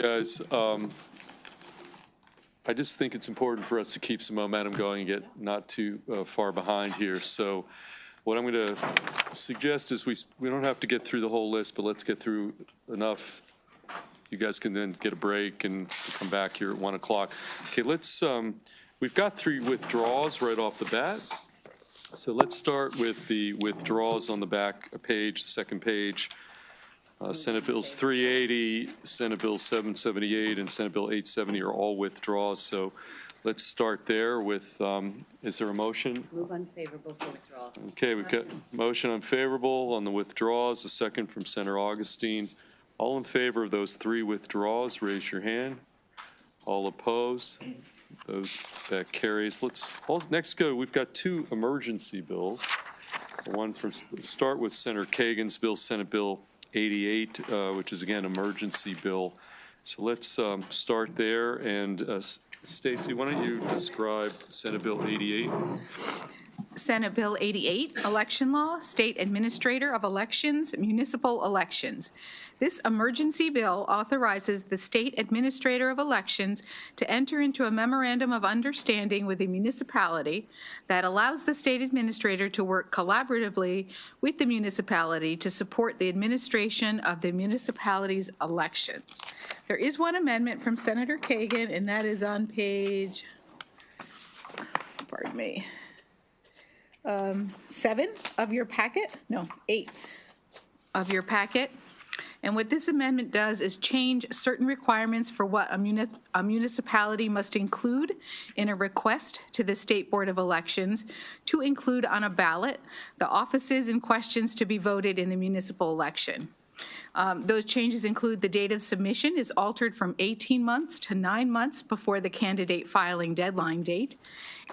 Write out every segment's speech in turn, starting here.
Guys, I just think it's important for us to keep some momentum going and get not too far behind here. So what I'm going to suggest is we don't have to get through the whole list, but let's get through enough. You guys can then get a break and come back here at 1 o'clock. Okay, let's, we've got 3 withdrawals right off the bat. So let's start with the withdrawals on the back page, the second page. Senate Bills 380, Senate Bill 778, and Senate Bill 870 are all withdrawals. So let's start there with, is there a motion? Move unfavorable for withdrawal. Okay, we've got motion unfavorable on the withdrawals, a second from Senator Augustine. All in favor of those 3 withdrawals, raise your hand. All opposed? That carries. Next go, we've got 2 emergency bills. One from, start with Senator Kagan's bill, Senate Bill 88, which is again emergency bill. So let's start there. And Stacy, why don't you describe Senate Bill 88? Senate Bill 88, Election Law, State Administrator of Elections, Municipal Elections. This emergency bill authorizes the State Administrator of Elections to enter into a memorandum of understanding with the municipality that allows the State Administrator to work collaboratively with the municipality to support the administration of the municipality's elections. There is one amendment from Senator Kagan, and that is on page, pardon me, 7 of your packet, no, 8 of your packet. And what this amendment does is change certain requirements for what a municipality must include in a request to the State Board of Elections to include on a ballot the offices and questions to be voted in the municipal election. Those changes include the date of submission is altered from 18 months to 9 months before the candidate filing deadline date.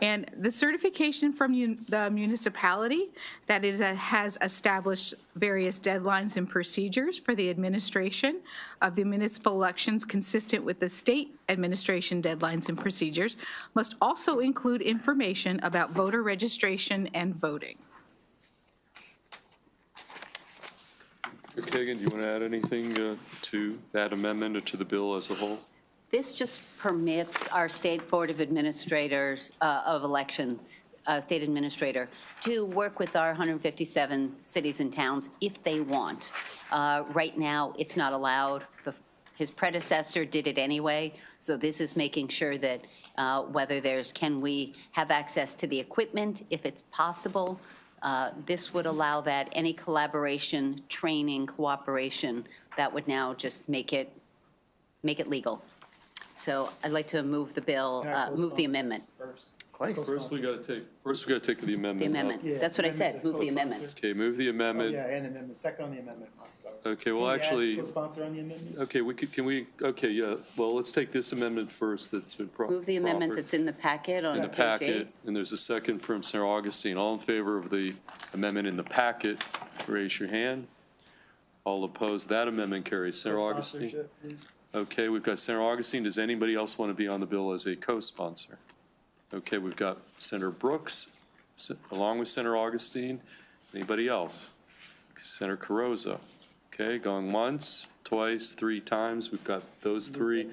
And the certification from the municipality that has established various deadlines and procedures for the administration of the municipal elections consistent with the state administration deadlines and procedures must also include information about voter registration and voting. Kagan, do you want to add anything to that amendment or to the bill as a whole? This just permits our State Board of Administrators of Elections, State Administrator, to work with our 157 cities and towns if they want. Right now, it's not allowed. His predecessor did it anyway, so this is making sure that whether can we have access to the equipment if it's possible. This would allow that. Any collaboration, training, cooperation, that would now just make it legal. So I'd like to move the bill, move the amendment. First we got to take the amendment. The amendment. Yeah, that's what I said. Move the amendment. Okay, move the amendment. Yeah, and amendment. Second on the amendment. Sorry. Okay, well, Can we actually, add co-sponsor on the amendment. Okay, yeah. Well, let's take this amendment first. That's been Move the amendment that's in the packet on in the page packet, 8. and there's a second from Senator Augustine. All in favor of the amendment in the packet, raise your hand. All opposed. That amendment carries. Senator Augustine. Co-sponsorship, please. Okay, we've got Senator Augustine. Does anybody else want to be on the bill as a co-sponsor? Okay, we've got Senator Brooks, along with Senator Augustine. Anybody else? Senator Carrozza. Okay, going once, twice, 3 times. We've got those 3.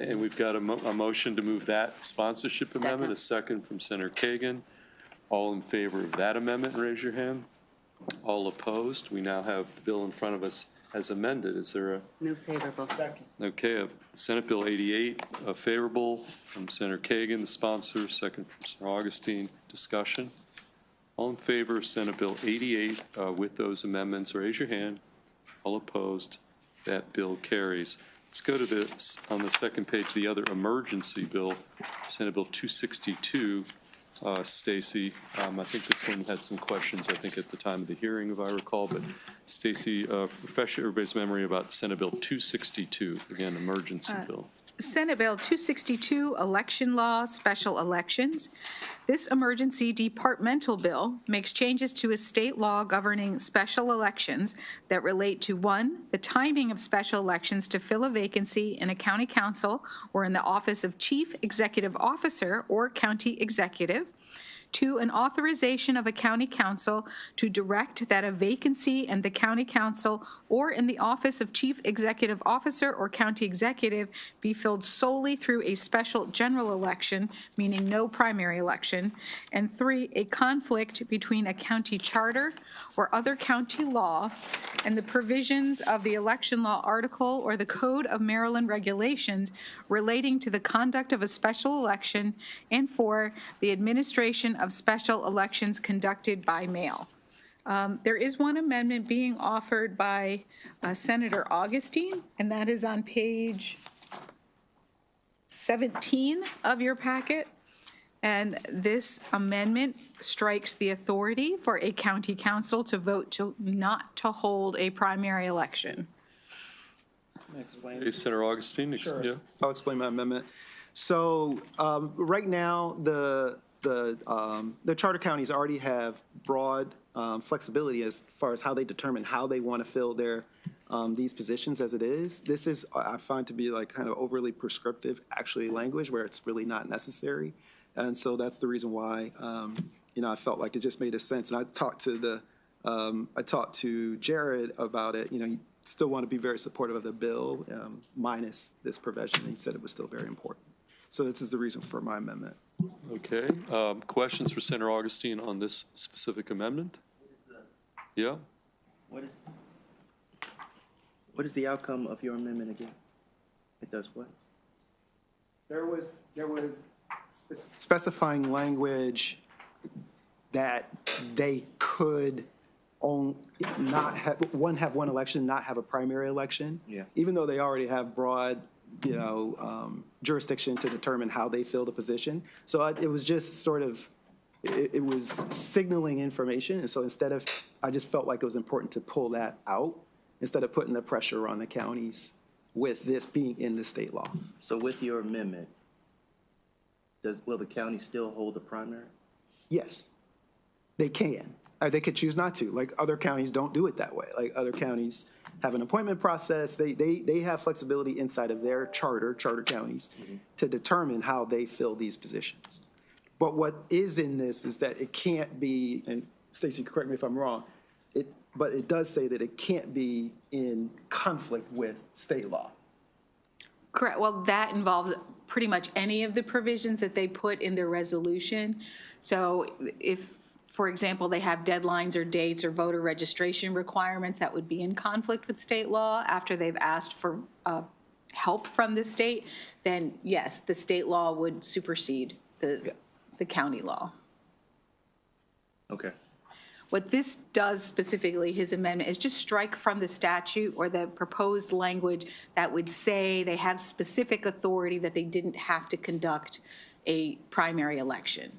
And we've got a motion to move that sponsorship amendment, a second from Senator Kagan. All in favor of that amendment, raise your hand. All opposed. We now have the bill in front of us as amended. Is there a? Move favorable. Second. Okay, Senate Bill 88, favorable from Senator Kagan, the sponsor, second from Senator Augustine. Discussion. All in favor of Senate Bill 88 with those amendments, raise your hand. All opposed. That bill carries. Let's go to this on the second page, the other emergency bill, Senate Bill 262. Stacy, I think this one had some questions, I think, at the time of the hearing, if I recall. But Stacy, refresh everybody's memory about Senate Bill 262, again, emergency bill. Senate Bill 262, Election Law, Special Elections. This emergency departmental bill makes changes to a state law governing special elections that relate to 1, the timing of special elections to fill a vacancy in a county council or in the office of chief executive officer or county executive. 2, an authorization of a county council to direct that a vacancy in the county council or in the office of chief executive officer or county executive be filled solely through a special general election, meaning no primary election. And 3, a conflict between a county charter or other county law and the provisions of the election law article or the Code of Maryland regulations relating to the conduct of a special election, and 4, the administration of special elections conducted by mail. There is one amendment being offered by Senator Augustine, and that is on page 17 of your packet. And this amendment strikes the authority for a county council to vote not to hold a primary election. Explain. Hey, Senator Augustine? Sure. Yeah. I'll explain my amendment. So right now, the charter counties already have broad flexibility as far as how they determine how they want to fill their these positions as it is. This is, I find, to be like kind of overly prescriptive, actually, language where it's really not necessary. And so that's the reason why, I felt like it just made sense. And I talked to Jared about it. He still want to be very supportive of the bill, minus this provision. He said it was still very important. So this is the reason for my amendment. Okay. Questions for Senator Augustine on this specific amendment? Yeah? What is the outcome of your amendment again? It does what? There was specifying language that they could have one election, not have a primary election. Yeah. Even though they already have broad, jurisdiction to determine how they fill the position. So it was just sort of, it was signaling information. And so I just felt like it was important to pull that out instead of putting the pressure on the counties with this being in the state law. So with your amendment, will the county still hold the primary? Yes, they can. They could choose not to. Like, other counties don't do it that way. Like, other counties have an appointment process. They have flexibility inside of their charter counties, to determine how they fill these positions. But what is in this is that it can't be, and Stacey, correct me if I'm wrong, but it does say that it can't be in conflict with state law. Correct. Well, that involves pretty much any of the provisions that they put in their resolution. So if, for example, they have deadlines or dates or voter registration requirements that would be in conflict with state law after they've asked for help from the state, then yes, the state law would supersede the county law. Okay. What this does specifically, his amendment, is just strike from the statute or the proposed language that would say they have specific authority that they didn't have to conduct a primary election.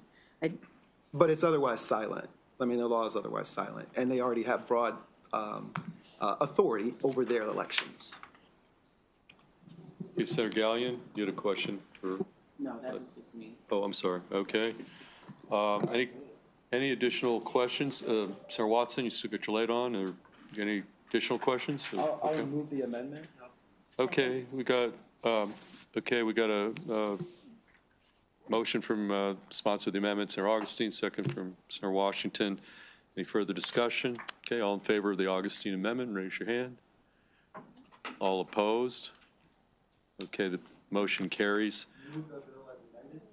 But it's otherwise silent. I mean, the law is otherwise silent, and they already have broad authority over their elections. Hey, Senator Gallion, you had a question for? No, that was just me. Oh, I'm sorry. Okay. Any additional questions? Senator Watson, you still got your light on, or any additional questions? I'll Okay. remove the amendment. Okay, we got a motion from sponsor of the amendment, Senator Augustine, second from Senator Washington. Any further discussion? Okay, all in favor of the Augustine amendment, raise your hand. All opposed? Okay, the motion carries.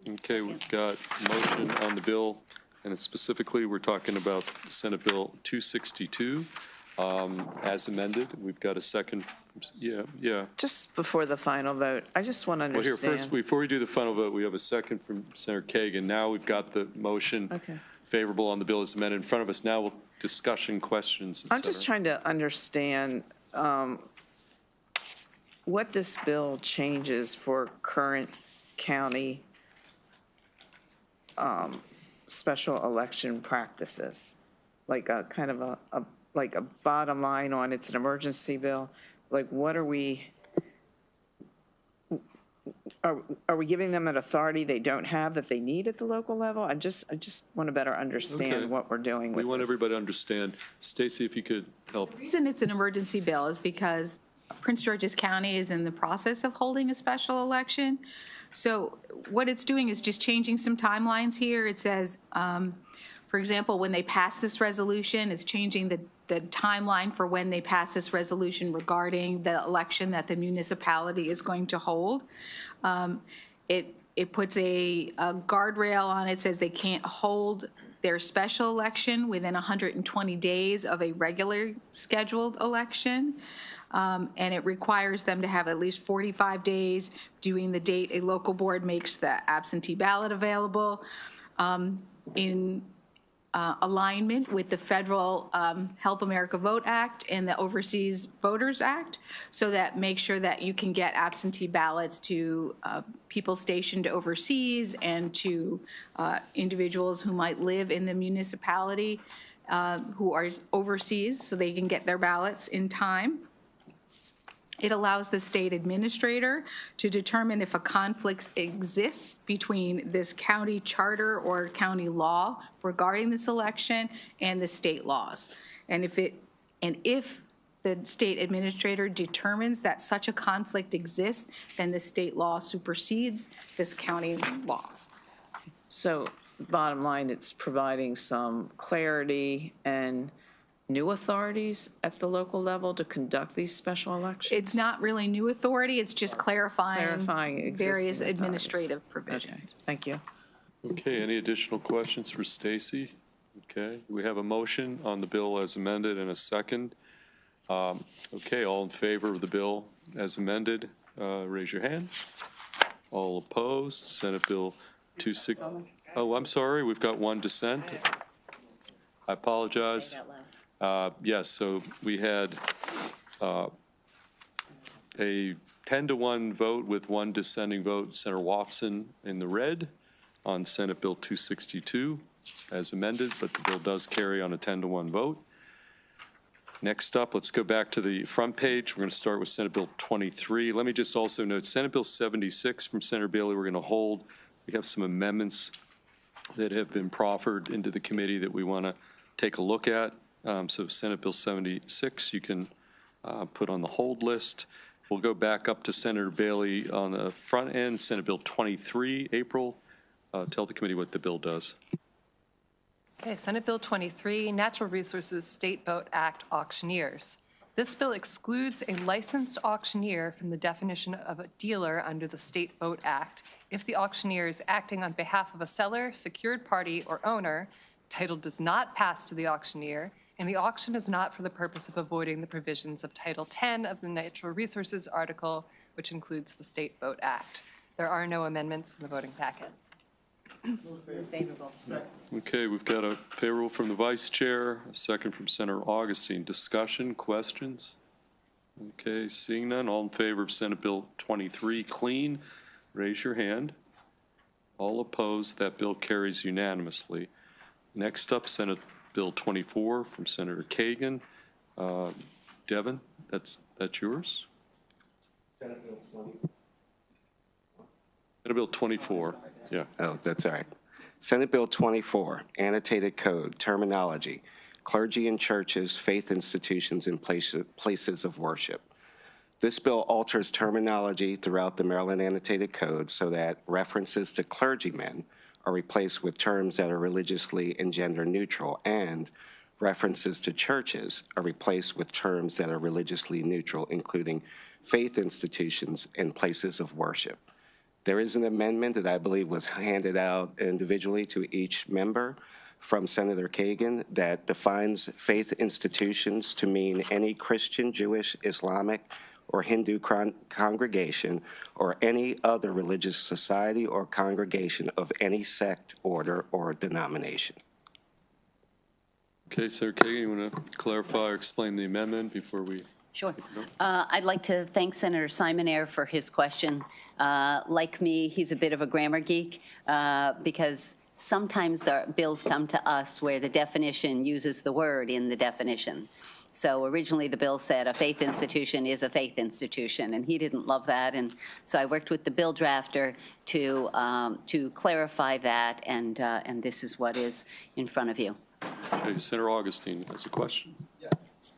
Okay, we've got a motion on the bill, and specifically, we're talking about Senate Bill 262 as amended. We've got a second. Yeah. Just before the final vote, I just want to Well, here, understand. first, before we do the final vote, we have a second from Senator Kagan. Now we've got the motion Okay. favorable on the bill as amended in front of us. Now we'll discussion, questions, et I'm just cetera. trying to understand what this bill changes for current county special election practices. Like a kind of a bottom line on, it's an emergency bill. Like, what are we giving them an authority they don't have that they need at the local level? I just want to better understand Okay. what we're doing with We this. want everybody to understand. Stacy, if you could help. The reason it's an emergency bill is because Prince George's County is in the process of holding a special election. So what it's doing is just changing some timelines here. It says, for example, when they pass this resolution, it's changing the timeline for when they pass this resolution regarding the election that the municipality is going to hold. It puts a guardrail on it, says they can't hold their special election within 120 days of a regular scheduled election. And it requires them to have at least 45 days during the date a local board makes the absentee ballot available, in alignment with the federal Help America Vote Act and the Overseas Voters Act, so that make sure that you can get absentee ballots to people stationed overseas and to individuals who might live in the municipality who are overseas, so they can get their ballots in time. It allows the state administrator to determine if a conflict exists between this county charter or county law regarding this election and the state laws. And if the state administrator determines that such a conflict exists, then the state law supersedes this county law. So bottom line, it's providing some clarity and new authorities at the local level to conduct these special elections? It's not really new authority, it's just clarifying Existing various authorities. administrative Okay, provisions. thank you. Okay, any additional questions for Stacy? Okay, we have a motion on the bill as amended and a second. Okay, all in favor of the bill as amended, raise your hand. All opposed, Senate Bill 26. Oh, I'm sorry, we've got one dissent. I apologize. Yes, so we had a 10-to-1 vote with one dissenting vote, Senator Watson in the red on Senate Bill 262 as amended, but the bill does carry on a 10-to-1 vote. Next up, let's go back to the front page. We're going to start with Senate Bill 23. Let me just also note, Senate Bill 76 from Senator Bailey, we're going to hold. We have some amendments that have been proffered into the committee that we want to take a look at. So Senate Bill 76, you can put on the hold list. We'll go back up to Senator Bailey on the front end. Senate Bill 23, April. Tell the committee what the bill does. Okay, Senate Bill 23, Natural Resources State Boat Act auctioneers. This bill excludes a licensed auctioneer from the definition of a dealer under the State Boat Act if the auctioneer is acting on behalf of a seller, secured party, or owner. Title does not pass to the auctioneer, and the auction is not for the purpose of avoiding the provisions of Title 10 of the Natural Resources article, which includes the State Boat Act. There are no amendments in the voting packet. Favorable. Okay, we've got a favorable from the vice chair, a second from Senator Augustine. Discussion, questions? Okay, seeing none, all in favor of Senate Bill 23, clean, raise your hand. All opposed, that bill carries unanimously. Next up, Senate Bill 24 from Senator Kagan. Devin, that's yours? Senate Bill 24, yeah. Oh, that's all right. Senate Bill 24, Annotated Code, Terminology, Clergy in Churches, Faith Institutions, and Places of Worship. This bill alters terminology throughout the Maryland Annotated Code so that references to clergymen are replaced with terms that are religiously and gender neutral, and references to churches are replaced with terms that are religiously neutral, including faith institutions and places of worship. There is an amendment that I believe was handed out individually to each member from Senator Kagan that defines faith institutions to mean any Christian, Jewish, Islamic, or Hindu congregation or any other religious society or congregation of any sect, order, or denomination. Okay, Senator Kagan, you want to clarify or explain the amendment before we? Sure. I'd like to thank Senator Simonaire for his question. Like me, he's a bit of a grammar geek because sometimes our bills come to us where the definition uses the word in the definition. So originally the bill said a faith institution is a faith institution, and he didn't love that. And so I worked with the bill drafter to clarify that, and this is what is in front of you. Okay, Senator Augustine has a question. Yes.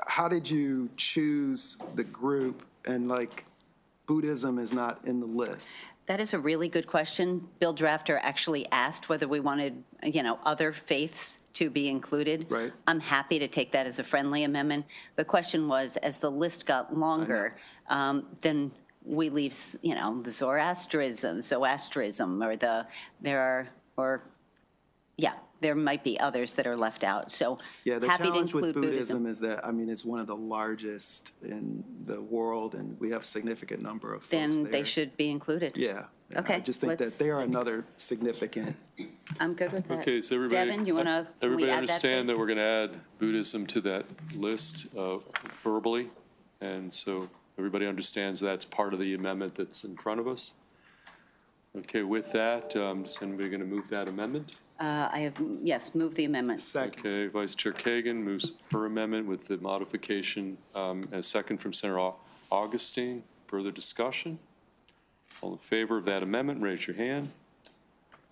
how did you choose the group and like Buddhism is not in the list? That is a really good question. Bill Drafter actually asked whether we wanted, other faiths to be included. Right. I'm happy to take that as a friendly amendment. The question was, as the list got longer, then we leave, the Zoroastrianism, there might be others that are left out. So Yeah, the happy to challenge with include Buddhism Buddhism. is that, it's one of the largest in the world, and we have a significant number of folks Then there. they should be included. Yeah. I Okay, just think that let's- they are another significant. I'm good with that. Okay, so everybody. Devin, you want to, Everybody understand that we're going to add Buddhism to that list verbally? And so everybody understands that's part of the amendment that's in front of us? Okay, with that, is anybody going to move that amendment? yes, move the amendment. Second. Okay, Vice Chair Kagan moves her amendment with the modification as second from Senator Augustine. Further discussion? All in favor of that amendment, raise your hand.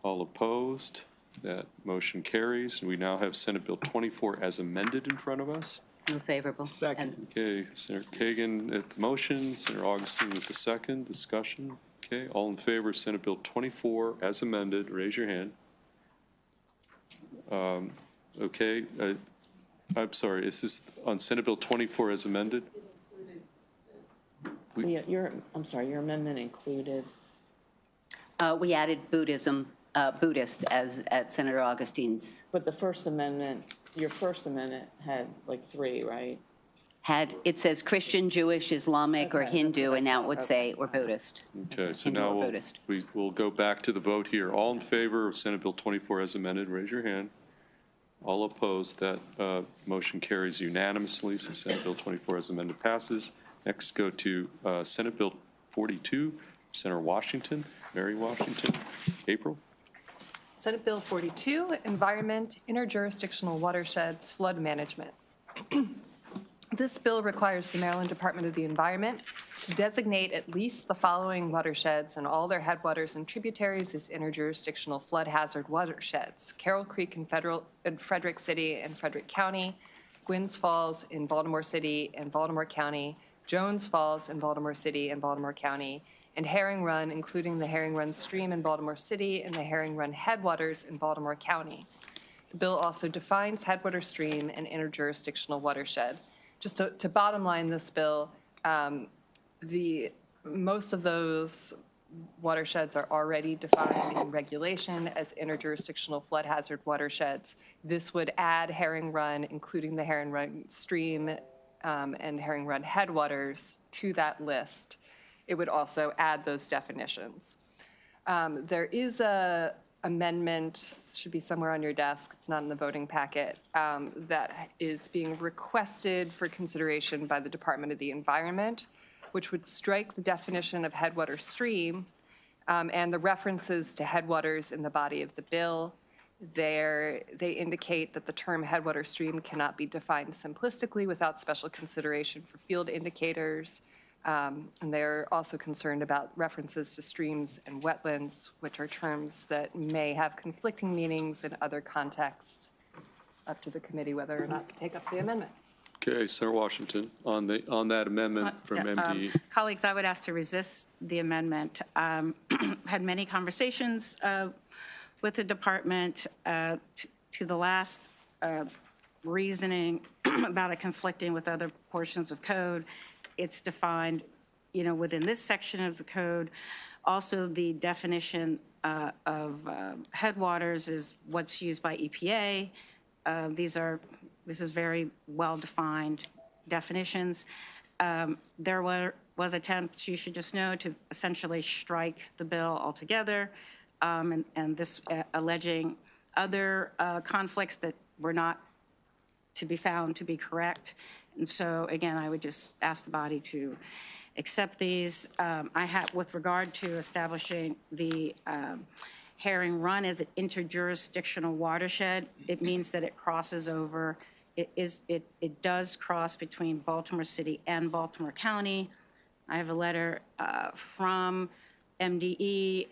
All opposed? That motion carries. We now have Senate Bill 24 as amended in front of us. Move favorable. Second. Okay, Senator Kagan at the motion, Senator Augustine with the second. Discussion? Okay, all in favor of Senate Bill 24 as amended, raise your hand. Okay, I'm sorry, is this on Senate Bill 24 as amended? Yeah, I'm sorry, your amendment included, We added Buddhist at Senator Augustine's. but the first amendment, your first amendment had like 3, right? It says Christian, Jewish, Islamic, or Okay, that's Hindu, what I and now saw. it would say, or Buddhist. Okay, so Hindu now or Buddhist. we'll go back to the vote here. All in favor of Senate Bill 24 as amended, raise your hand. All opposed, that motion carries unanimously, so Senate Bill 24 as amended passes. Next, go to Senate Bill 42, Senator Washington, Mary Washington. April? Senate Bill 42, Environment, Interjurisdictional Watersheds, Flood Management. This bill requires the Maryland Department of the Environment to designate at least the following watersheds and all their headwaters and tributaries as interjurisdictional flood hazard watersheds: Carroll Creek in Frederick City and Frederick County, Gwynns Falls in Baltimore City and Baltimore County, Jones Falls in Baltimore City and Baltimore County, and Herring Run, including the Herring Run Stream in Baltimore City and the Herring Run headwaters in Baltimore County. The bill also defines headwater stream and interjurisdictional watershed. Just to bottom line this bill, most of those watersheds are already defined in regulation as interjurisdictional flood hazard watersheds. This would add Herring Run, including the Herring Run Stream and Herring Run headwaters, to that list. It would also add those definitions. There is a amendment, should be somewhere on your desk, it's not in the voting packet, that is being requested for consideration by the Department of the Environment, which would strike the definition of headwater stream and the references to headwaters in the body of the bill. They indicate that the term headwater stream cannot be defined simplistically without special consideration for field indicators. And they're also concerned about references to streams and wetlands, which are terms that may have conflicting meanings in other contexts. Up to the committee whether or not to take up the amendment. Okay, Senator Washington, on that amendment from MD. Colleagues, I would ask to resist the amendment. Had many conversations with the department to the last reasoning about it conflicting with other portions of code. It's defined, within this section of the code. Also, the definition of headwaters is what's used by EPA. This is very well-defined definitions. There was attempt, you should just know, to essentially strike the bill altogether, and this alleging other conflicts that were not to be found to be correct. And so, again, I would just ask the body to accept these. With regard to establishing the Herring Run as an interjurisdictional watershed, it means that it crosses over. It does cross between Baltimore City and Baltimore County. I have a letter from MDE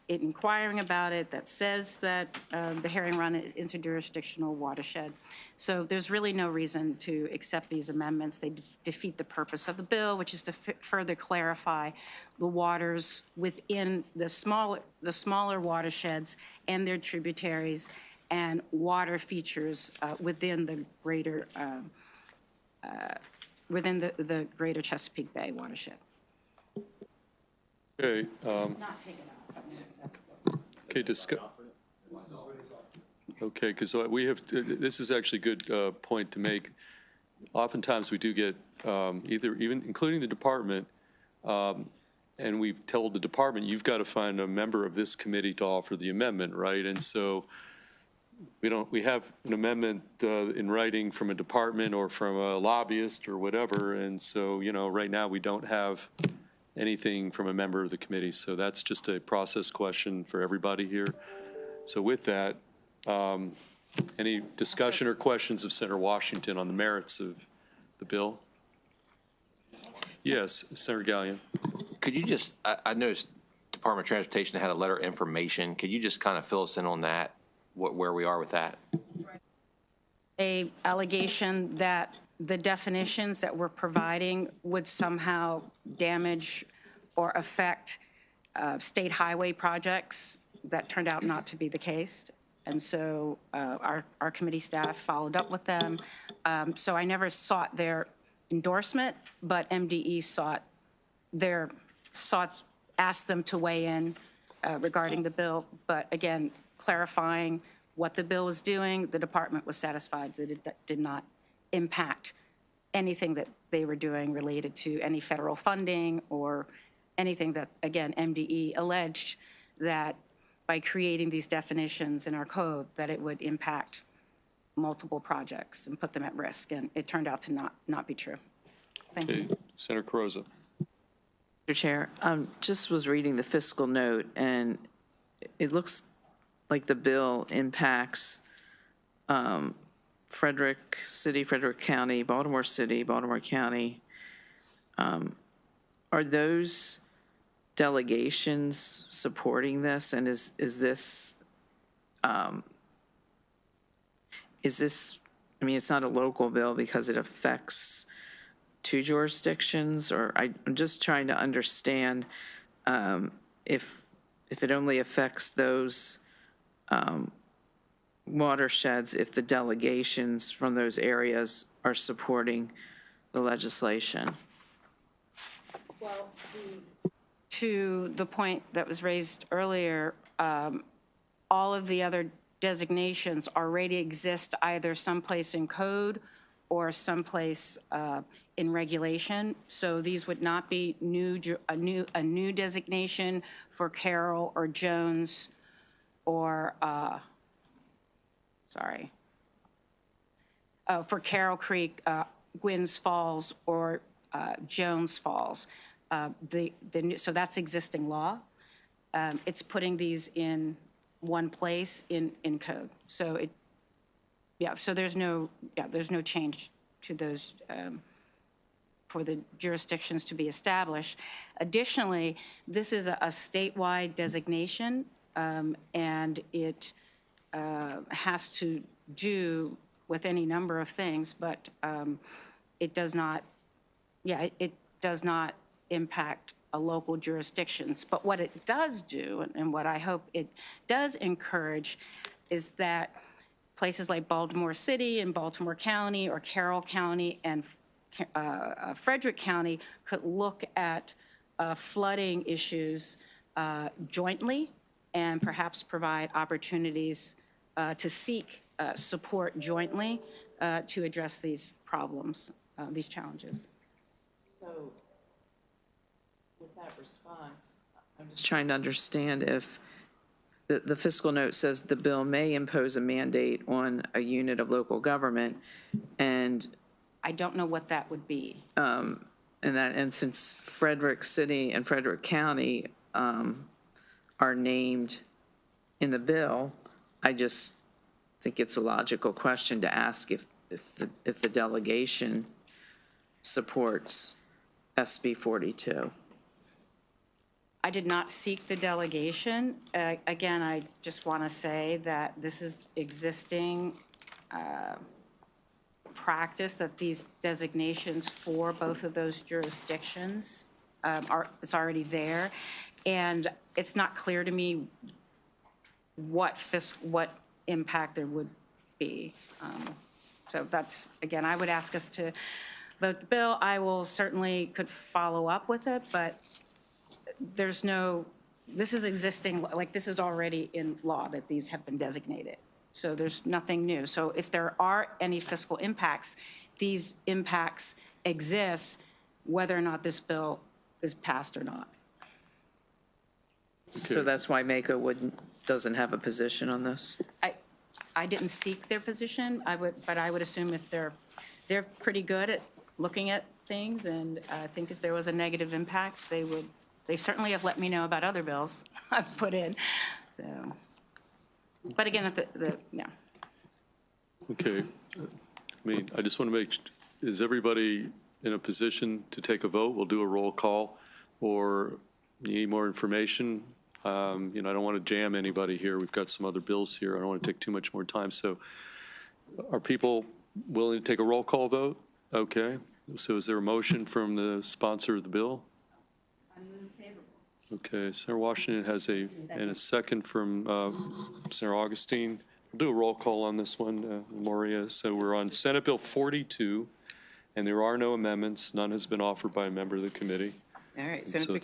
inquiring about it that says that the Herring Run is interjurisdictional watershed. So there's really no reason to accept these amendments. They defeat the purpose of the bill, which is to further clarify the waters within the smaller watersheds and their tributaries and water features within the greater the greater Chesapeake Bay watershed. Okay. Okay, okay, because we have, this is actually a good point to make. Oftentimes, we do get even including the department, and we've told the department, you've got to find a member of this committee to offer the amendment, right? And so we have an amendment in writing from a department or from a lobbyist or whatever, and so, right now, we don't have anything from a member of the committee. So that's just a process question for everybody here. So with that, any discussion or questions of Senator Washington on the merits of the bill? Yes, Senator Gallion. Could you just, I noticed Department of Transportation had a letter of information. Could you just kind of fill us in on that, where we are with that? A allegation that the definitions that we're providing would somehow damage or affect state highway projects. That turned out not to be the case. And so our committee staff followed up with them. So I never sought their endorsement, but MDE asked them to weigh in regarding the bill. But again, clarifying what the bill was doing, the department was satisfied that it did not impact anything that they were doing related to any federal funding or anything that, again, MDE alleged that by creating these definitions in our code that it would impact multiple projects and put them at risk. And it turned out to not be true. Thank you. Senator Carrozza. Mr. Chair, just was reading the fiscal note, and it looks like the bill impacts Frederick City, Frederick County, Baltimore City, Baltimore County. Are those delegations supporting this? And is this, I mean, it's not a local bill because it affects two jurisdictions, or I'm just trying to understand if it only affects those watersheds, if the delegations from those areas are supporting the legislation. Well, to the point that was raised earlier, all of the other designations already exist either someplace in code or someplace in regulation. So these would not be a new designation for Carroll or Jones or for Carroll Creek, Gwynns Falls, or Jones Falls. So that's existing law. It's putting these in one place in code. So so there's no change to those for the jurisdictions to be established. Additionally, this is a statewide designation, and it has to do with any number of things, but it does not impact a local jurisdictions. But what it does do, and what I hope it does encourage, is that places like Baltimore City and Baltimore County or Carroll County and Frederick County could look at flooding issues jointly and perhaps provide opportunities to seek support jointly to address these problems, these challenges. So with that response, I'm just trying to understand if the fiscal note says the bill may impose a mandate on a unit of local government, and I don't know what that would be. And since Frederick City and Frederick County are named in the bill, I just think it's a logical question to ask if the delegation supports SB 42. I did not seek the delegation. Again, I just want to say that this is existing practice, that these designations for both of those jurisdictions it's already there. And it's not clear to me what impact there would be. So that's, again, I would ask us to vote the bill. I will certainly could follow up with it, but there's no, this is existing, like this is already in law that these have been designated. So there's nothing new. So if there are any fiscal impacts, these impacts exist whether or not this bill is passed or not. So that's why MACO doesn't have a position on this? I didn't seek their position, but I would assume if they're pretty good at looking at things, and I think if there was a negative impact, they certainly have let me know about other bills I've put in, so. But again, if yeah. Okay. I mean, I just want to is everybody in a position to take a vote? We'll do a roll call, or you need more information? I don't want to jam anybody here. We've got some other bills here. I don't want to take too much more time. So are people willing to take a roll call vote? Okay. So is there a motion from the sponsor of the bill? I'm favorable. Okay. Senator Washington has a second from Senator Augustine. We'll do a roll call on this one, Maria. So we're on Senate Bill 42, and there are no amendments. None has been offered by a member of the committee. All right, Senator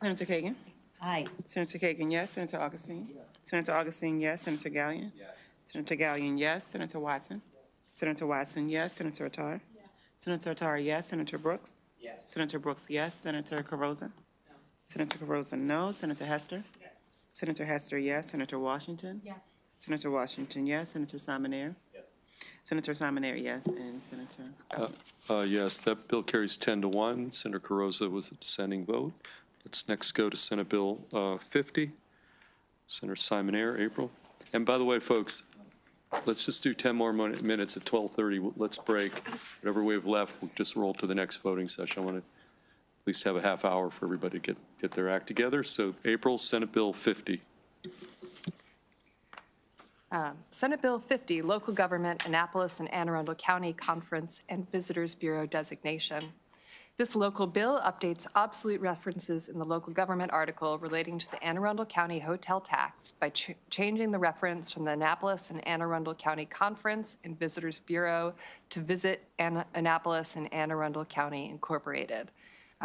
Kagan? Aye. Senator Kagan, yes. Senator Augustine? Yes. Senator Augustine, yes. Senator Gallion? Yes. Senator Gallion, yes. Senator Watson? Yes. Senator Watson, yes. Senator Attar? Yes. Senator Attar, yes. Senator Brooks? Yes. Senator Brooks, yes. Senator Carozza? No. Senator Carozza, no. Senator Hester? Yes. Senator Hester, yes. Senator Washington? Yes. Senator Washington, yes. Senator Simonaire? Yes. Senator Simonaire, yes. And Senator? Yes, that bill carries 10-1. Senator Carozza was a dissenting vote. Let's next go to Senate Bill 50. Senator Simonaire, April. And by the way, folks, let's just do 10 more minutes at 12:30. Let's break. Whatever we have left, we'll just roll to the next voting session. I want to at least have a half hour for everybody to get their act together. So April, Senate Bill 50. Senate Bill 50, Local Government Annapolis and Anne Arundel County Conference and Visitors Bureau designation. This local bill updates obsolete references in the local government article relating to the Anne Arundel County hotel tax by changing the reference from the Annapolis and Anne Arundel County Conference and Visitors Bureau to Visit Annapolis and Anne Arundel County Incorporated.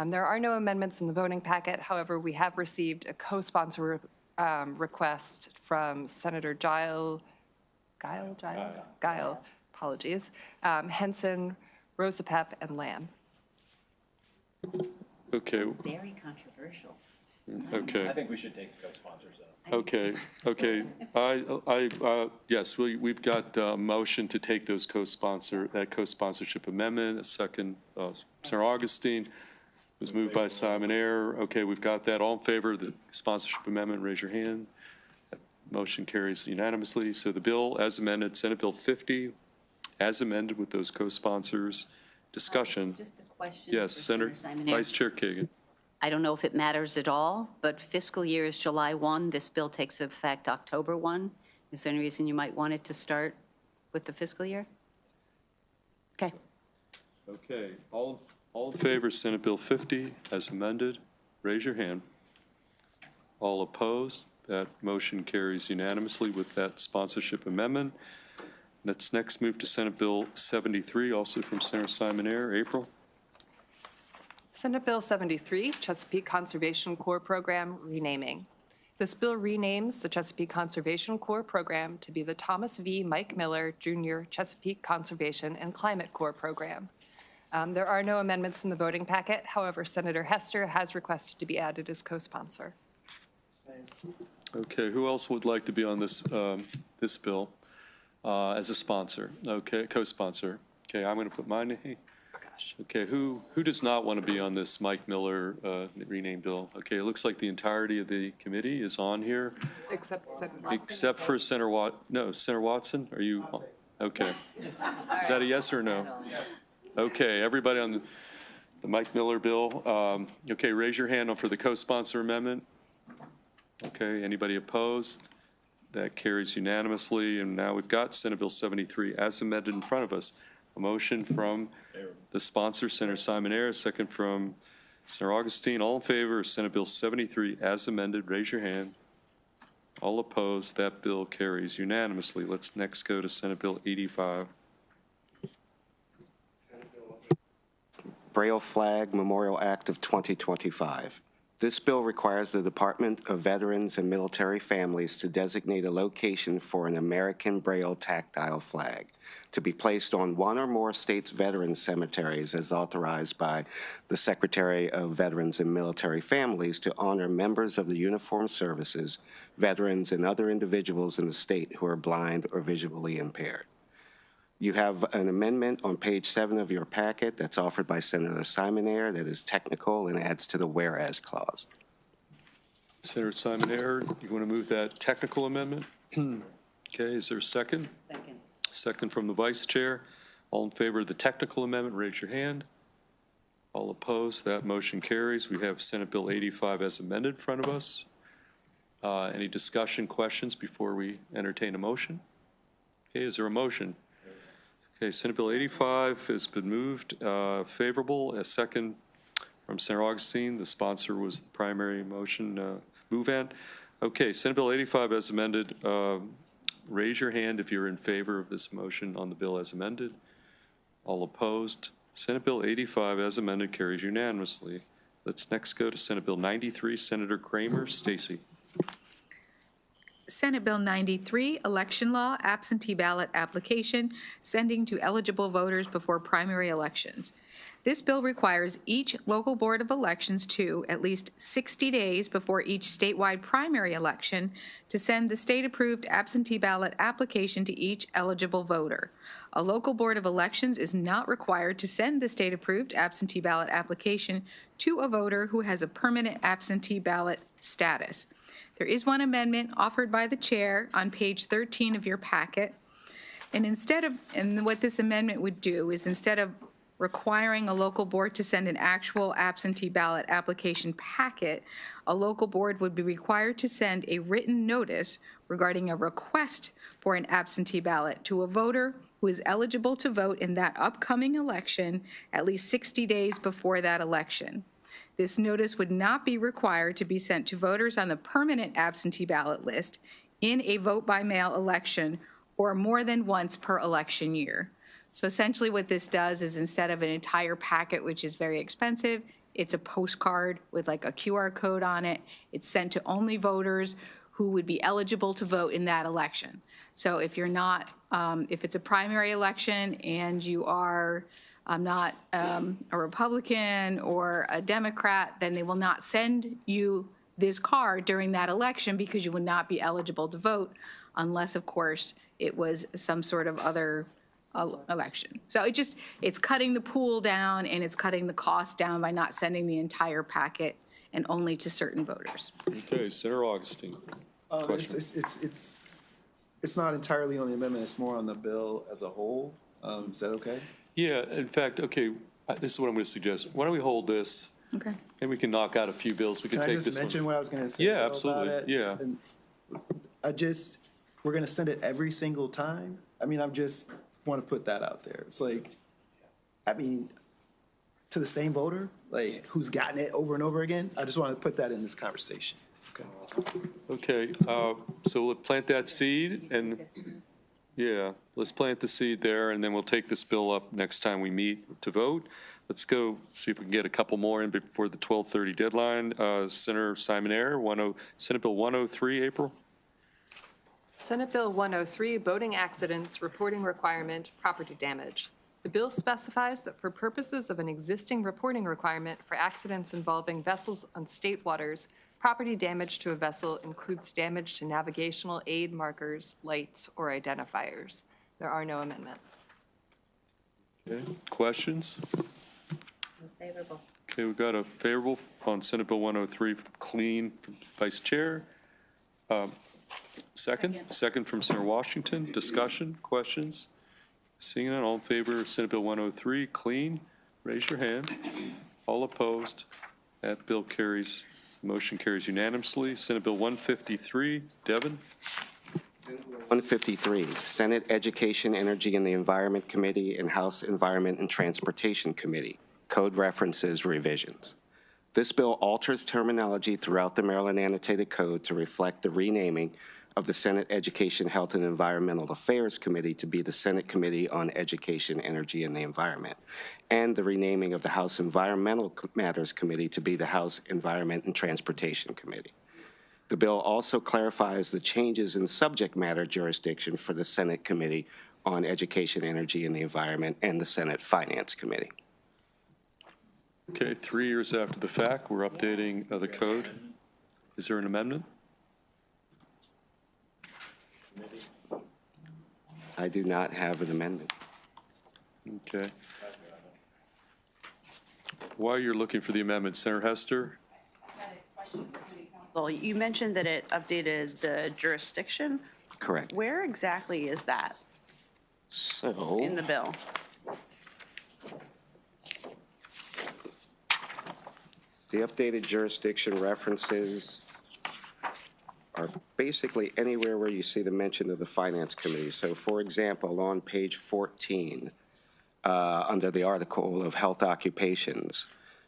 There are no amendments in the voting packet. However, we have received a co-sponsor request from Senator Guile, apologies, Henson, Rosapep, and Lamb. Okay. Very controversial. Okay. I think we should take the co-sponsors though. Okay. Yes, we've got a motion to take that co-sponsorship amendment. A second, Senator Augustine. Was moved by Simonaire. Okay, we've got that. All in favor of the sponsorship amendment, raise your hand. That motion carries unanimously. So the bill as amended, Senate Bill 50, as amended with those co-sponsors. Discussion. Just a question. Yes, for Senator Simonaire. Vice Chair Kagan. I don't know if it matters at all, but fiscal year is July 1. This bill takes effect October 1. Is there any reason you might want it to start with the fiscal year? Okay. Okay. All in favor of Senate Bill 50 as amended, raise your hand. All opposed? That motion carries unanimously with that sponsorship amendment. Let's next move to Senate Bill 73, also from Senator Simonaire. April. Senate Bill 73, Chesapeake Conservation Corps Program renaming. This bill renames the Chesapeake Conservation Corps Program to be the Thomas V. Mike Miller Jr. Chesapeake Conservation and Climate Corps Program. There are no amendments in the voting packet. However, Senator Hester has requested to be added as co-sponsor. Okay, who else would like to be on this bill as a sponsor? Okay, co-sponsor. Okay, I'm going to put my name. Okay, who does not want to be on this Mike Miller rename bill? Okay, it looks like the entirety of the committee is on here. Except for Senator Watson, are you? Okay. Is that a yes or no? Okay, everybody on the, the Mike Miller bill. Okay, raise your hand for the co-sponsor amendment. Okay, anybody opposed? That carries unanimously, and now we've got Senate Bill 73 as amended in front of us. A motion from the sponsor, Senator Simon Ayers, second from Senator Augustine. All in favor of Senate Bill 73 as amended, raise your hand. All opposed, that bill carries unanimously. Let's next go to Senate Bill 85. Braille Flag Memorial Act of 2025. This bill requires the Department of Veterans and Military Families to designate a location for an American Braille tactile flag to be placed on one or more states' veterans cemeteries as authorized by the Secretary of Veterans and Military Families to honor members of the uniformed services, veterans, and other individuals in the state who are blind or visually impaired. You have an amendment on page 7 of your packet that's offered by Senator Simon Ayers that is technical and adds to the whereas clause. Senator Simon Ayers, you want to move that technical amendment? Okay, is there a second? Second. Second from the Vice Chair. All in favor of the technical amendment, raise your hand. All opposed, that motion carries. We have Senate Bill 85 as amended in front of us. Any discussion, questions before we entertain a motion? Okay, is there a motion? Okay, Senate Bill 85 has been moved favorable. A second from Senator Augustine. The sponsor was the primary motion movant. Okay, Senate Bill 85 as amended. Raise your hand if you're in favor of this motion on the bill as amended. All opposed. Senate Bill 85 as amended carries unanimously. Let's next go to Senate Bill 93. Senator Kramer, Stacy. Senate Bill 93, Election Law, Absentee Ballot Application, Sending to Eligible Voters Before Primary Elections. This bill requires each local board of elections to, at least 60 days before each statewide primary election, to send the state-approved absentee ballot application to each eligible voter. A local board of elections is not required to send the state-approved absentee ballot application to a voter who has a permanent absentee ballot status. There is one amendment offered by the chair on page 13 of your packet. And what this amendment would do is instead of requiring a local board to send an actual absentee ballot application packet, a local board would be required to send a written notice regarding a request for an absentee ballot to a voter who is eligible to vote in that upcoming election at least 60 days before that election. This notice would not be required to be sent to voters on the permanent absentee ballot list in a vote-by-mail election or more than once per election year. So essentially what this does is instead of an entire packet, which is very expensive, it's a postcard with like a QR code on it. It's sent to only voters who would be eligible to vote in that election. So if you're not, if it's a primary election and you are not a Republican or a Democrat, then they will not send you this card during that election because you would not be eligible to vote unless, of course, it was some sort of other election. So it's cutting the pool down and it's cutting the cost down by not sending the entire packet and only to certain voters. Okay, Senator Augustine. Question. It's not entirely on the amendment, it's more on the bill as a whole. Is that okay? Yeah, in fact, okay, this is what I'm going to suggest. Why don't we hold this? Okay. And we can knock out a few bills. We can take I this just one. mention what I was going to say? Yeah, though, absolutely. about it? We're going to send it every single time? I mean, I just want to put that out there. It's like, I mean, to the same voter, like, who's gotten it over and over again? I just want to put that in this conversation. Okay, so we'll plant that seed, and, yeah, let's plant the seed there, and then we'll take this bill up next time we meet to vote. Let's go see if we can get a couple more in before the 12:30 deadline. Senator Simon Ayers, Senate Bill 103, April. Senate Bill 103, Boating Accidents Reporting Requirement, Property Damage. The bill specifies that for purposes of an existing reporting requirement for accidents involving vessels on state waters, property damage to a vessel includes damage to navigational aid markers, lights, or identifiers. There are no amendments. Okay, questions? Favorable. Okay, we've got a favorable on Senate Bill 103, clean from Vice Chair. Second from Senator Washington. Discussion, questions? Seeing none, all in favor of Senate Bill 103, clean, raise your hand. All opposed? That bill carries. Motion carries unanimously. Senate Bill 153. Devin? 153, Senate Education, Energy, and the Environment Committee and House Environment and Transportation Committee. Code references revisions. This bill alters terminology throughout the Maryland Annotated Code to reflect the renaming of the Senate Education, Health, and Environmental Affairs Committee to be the Senate Committee on Education, Energy, and the Environment, and the renaming of the House Environmental Matters Committee to be the House Environment and Transportation Committee. The bill also clarifies the changes in subject matter jurisdiction for the Senate Committee on Education, Energy, and the Environment and the Senate Finance Committee. Okay, 3 years after the fact, we're updating the code. Is there an amendment? I do not have an amendment. Okay. While you're looking for the amendment, Senator Hester? Well, you mentioned that it updated the jurisdiction. Correct. Where exactly is that So, in the bill? the updated jurisdiction references are basically anywhere where you see the mention of the Finance Committee. So, for example, on page 14, under the article of health occupations,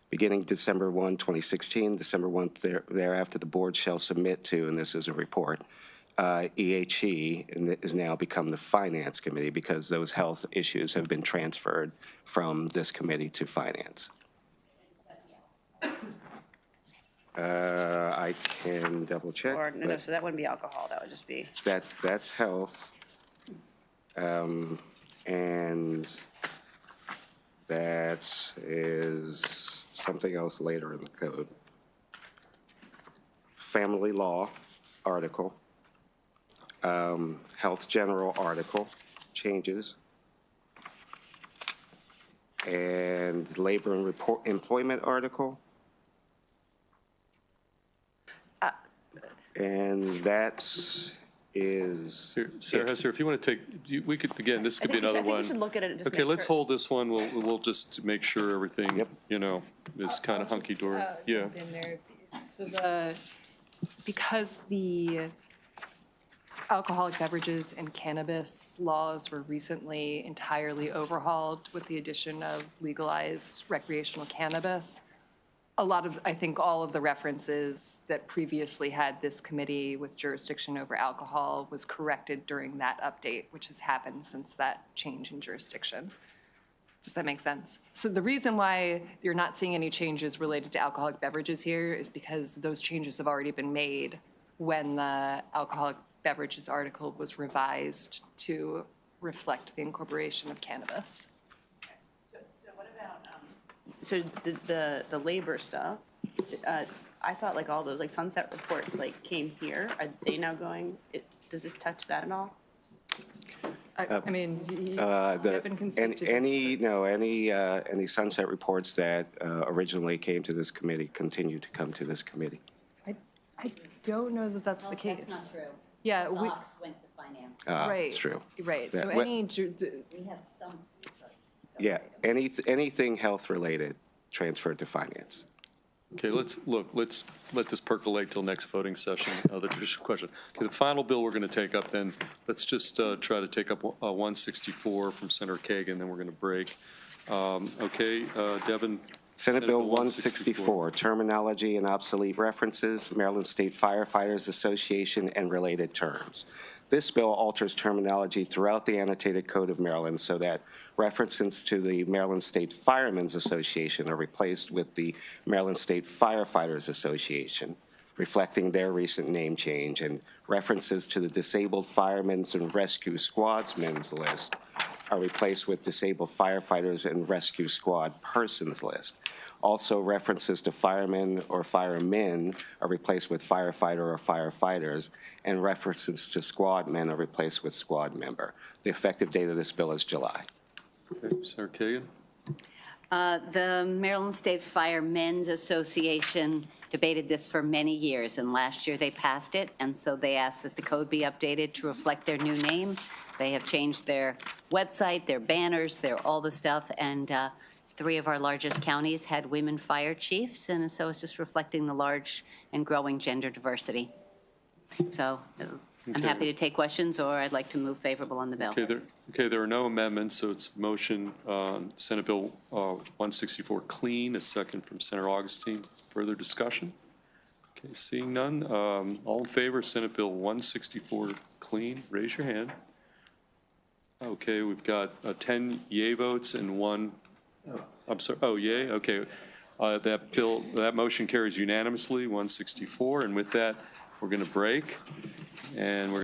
beginning December 1, 2016, December 1 thereafter, the board shall submit to, and this is a report, EHE, and it has now become the Finance Committee because those health issues have been transferred from this committee to Finance. I can double check. Or, no, so that wouldn't be alcohol, that would just be. That's health. And that is something else later in the code. Family law article. Health general article changes. And labor and employment article. And that is. Sarah Hester, if you want to take, we could, again, this could be another I think one. we should look at it and just Okay, make let's sure. hold this one. We'll just make sure everything, you know, is kind of hunky-dory. Yeah. Jump in there. So because the alcoholic beverages and cannabis laws were recently entirely overhauled with the addition of legalized recreational cannabis, a lot of, I think all of the references that previously had this committee with jurisdiction over alcohol was corrected during that update, which has happened since that change in jurisdiction. Does that make sense? So the reason why you're not seeing any changes related to alcoholic beverages here is because those changes have already been made when the alcoholic beverages article was revised to reflect the incorporation of cannabis. So the labor stuff, I thought like all those like sunset reports like came here. Are they now going, does this touch that at all? I mean, you have been constricted. Any sunset reports that originally came to this committee continue to come to this committee. I don't know that that's the case. That's not true. Yeah, Docs went to finance. right. It's true. Right, so That- any, We have some, sorry. Yeah, anything health-related transferred to finance. Okay, let's let this percolate till next voting session. The traditional question. Okay, the final bill we're going to take up then, let's just try to take up 164 from Senator Kagan, then we're going to break. Okay, Devin. Senate Bill 164, terminology and obsolete references, Maryland State Firefighters Association and related terms. This bill alters terminology throughout the Annotated Code of Maryland so that references to the Maryland State Firemen's Association are replaced with the Maryland State Firefighters Association, reflecting their recent name change, and references to the Disabled Firemen's and Rescue Squadsmen's list are replaced with Disabled Firefighters and Rescue Squad Persons list. Also, references to firemen or firemen are replaced with firefighter or firefighters, and references to squad men are replaced with squad member. The effective date of this bill is July. Okay, Senator Kagan. The Maryland State Firemen's Association debated this for many years, and last year they passed it, and so they asked that the code be updated to reflect their new name. They have changed their website, their banners, all the stuff, and 3 of our largest counties had women fire chiefs, and so it's just reflecting the large and growing gender diversity. So I'm happy to take questions, or I'd like to move favorable on the bill. There are no amendments, so it's motion on Senate Bill 164 clean, a second from Senator Augustine. Further discussion? Okay, seeing none, all in favor of Senate Bill 164 clean, raise your hand. Okay, we've got 10 yay votes and 1, I'm sorry, oh, yay, okay. That motion carries unanimously, 164, and with that, we're going to break, and we're